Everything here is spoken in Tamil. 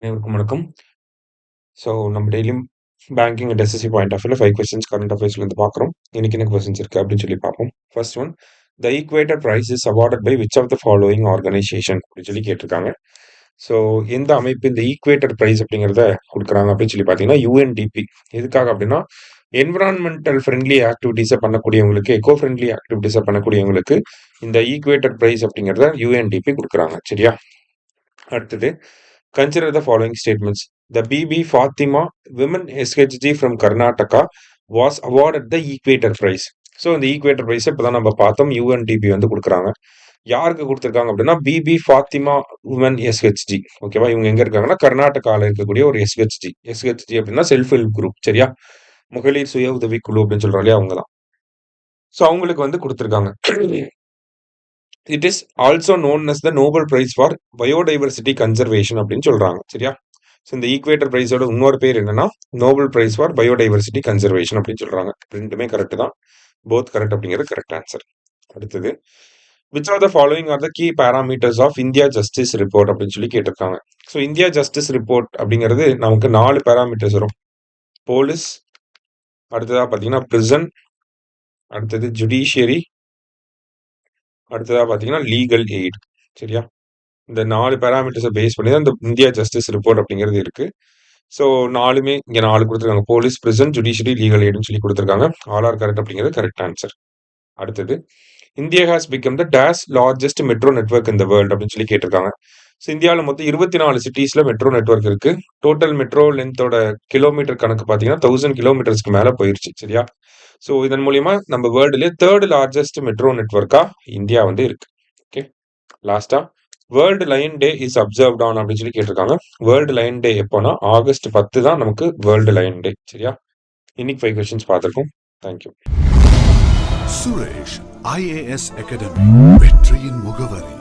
அனைவருக்கும் வணக்கம். ஸோ நம்ம டெய்லியும் banking and SSC point of வியூல 5 கொஸ்டின்ஸ் கரண்ட் அஃபேர்ஸ்லேருந்து பார்க்குறோம். இன்னைக்கு என்ன கொஸ்டின்ஸ் இருக்கு அப்படின்னு சொல்லி பார்ப்போம். First one, the equator prize is awarded by which of the following organisation அப்படின்னு சொல்லி கேட்டிருக்காங்க. ஸோ எந்த அமைப்பு இந்த ஈக்வேட்டர் பிரைஸ் அப்படிங்கிறத கொடுக்குறாங்க அப்படின்னு சொல்லி பார்த்தீங்கன்னா யூஎன்டிபி. எதுக்காக அப்படின்னா என்விரான்மெண்டல் ஃப்ரெண்ட்லி ஆக்டிவிட்டீஸை பண்ணக்கூடியவங்களுக்கு, எக்கோ ஃப்ரெண்ட்லி ஆக்டிவிட்டீஸை பண்ணக்கூடியவங்களுக்கு இந்த ஈக்வேட்டர் பிரைஸ் அப்படிங்கிறத யூஎன்டிபி கொடுக்குறாங்க. சரியா? அடுத்தது, consider the following statements. The BB Fatima Women SHG from Karnataka was awarded the Equator Prize. So இந்த ஈக்குவேட்டர் பிரைஸ் இப்போதான் நம்ம பார்த்தோம், யூஎன்டிபி வந்து கொடுக்குறாங்க. யாருக்கு கொடுத்துருக்காங்க அப்படின்னா பிபி ஃபாத்திமா உமன் எஸ்ஹெச்ஜி. ஓகேவா? இவங்க எங்க இருக்காங்கன்னா கர்நாடகாவில் இருக்கக்கூடிய ஒரு எஸ்ஹெச்ஜி. எஸ்ஹெச்ஜி அப்படின்னா செல்ஃப் ஹெல்ப் குரூப். சரியா? மகளிர் சுய உதவி குழு அப்படின்னு சொல்றாங்க இல்லையா, அவங்க தான். ஸோ அவங்களுக்கு வந்து கொடுத்துருக்காங்க. It is also known as the Nobel prize for biodiversity conservation அப்படின்னு சொல்றாங்க. சரியா? ஸோ இந்த ஈக்குவேட்டர் பிரைஸோட இன்னொரு பேர் என்னன்னா Nobel prize for biodiversity conservation அப்படின்னு சொல்றாங்க. ரெண்டுமே கரெக்ட் தான். போத் கரெக்ட் அப்படிங்கிறது கரெக்ட் ஆன்சர். அடுத்தது, which are the following are the key parameters of India justice report அப்படின்னு சொல்லி கேட்டிருக்காங்க. ஸோ இந்தியா ஜஸ்டிஸ் ரிப்போர்ட் அப்படிங்கிறது நமக்கு 4 பேராமீட்டர்ஸ் வரும். போலீஸ், அடுத்ததா பார்த்தீங்கன்னா பிரிசன், அடுத்தது ஜுடிஷியரி, அடுத்ததா பார்த்தீங்கன்னா லீகல் எய்ட். சரியா? இந்த 4 பேராமீட்டர்ஸை பேஸ் பண்ணி தான் இந்த இந்தியா ஜஸ்டிஸ் ரிப்போர்ட் அப்படிங்கிறது இருக்கு. ஸோ 4மே இங்கே 4 கொடுத்துருக்காங்க. போலீஸ், பிரிசன், ஜுடிஷியரி, லீகல் எய்டுன்னு சொல்லி கொடுத்துருக்காங்க. ஆல் ஆர் கரெக்ட் அப்படிங்கிறது கரெக்ட் ஆன்சர். அடுத்தது, India has become the dash largest metro network in the world அப்படின்னு சொல்லி கேட்டிருக்காங்க. ஸோ இந்தியாவில் மொத்தம் 24 சிட்டிஸ்ல மெட்ரோ நெட்வொர்க் இருக்கு. டோட்டல் மெட்ரோ லென்த்தோட கிலோமீட்டர் கணக்கு பார்த்தீங்கன்னா 1000 கிலோமீட்டர்ஸ்க்கு மேலே போயிருச்சு. சரியா? ஸோ இதன் மூலியமா நம்ம வேர்ல்டுலேயே 3rd லார்ஜஸ்ட் மெட்ரோ நெட்வொர்க்கா இந்தியா வந்து இருக்கு. ஓகே, லாஸ்டா, world lion day is observed on அப்படின்னு சொல்லி கேட்டிருக்காங்க. வேர்ல்டு லயன் டே எப்போனா ஆகஸ்ட் 10 தான் நமக்கு வேர்ல்டு லயன் டே. சரியா? இன்னைக்கு 5 கொஸ்டின்ஸ் பார்த்துருக்கோம். தேங்க்யூ. சுரேஷ் IAS அகாடமி, வெற்றியின் முகவரி.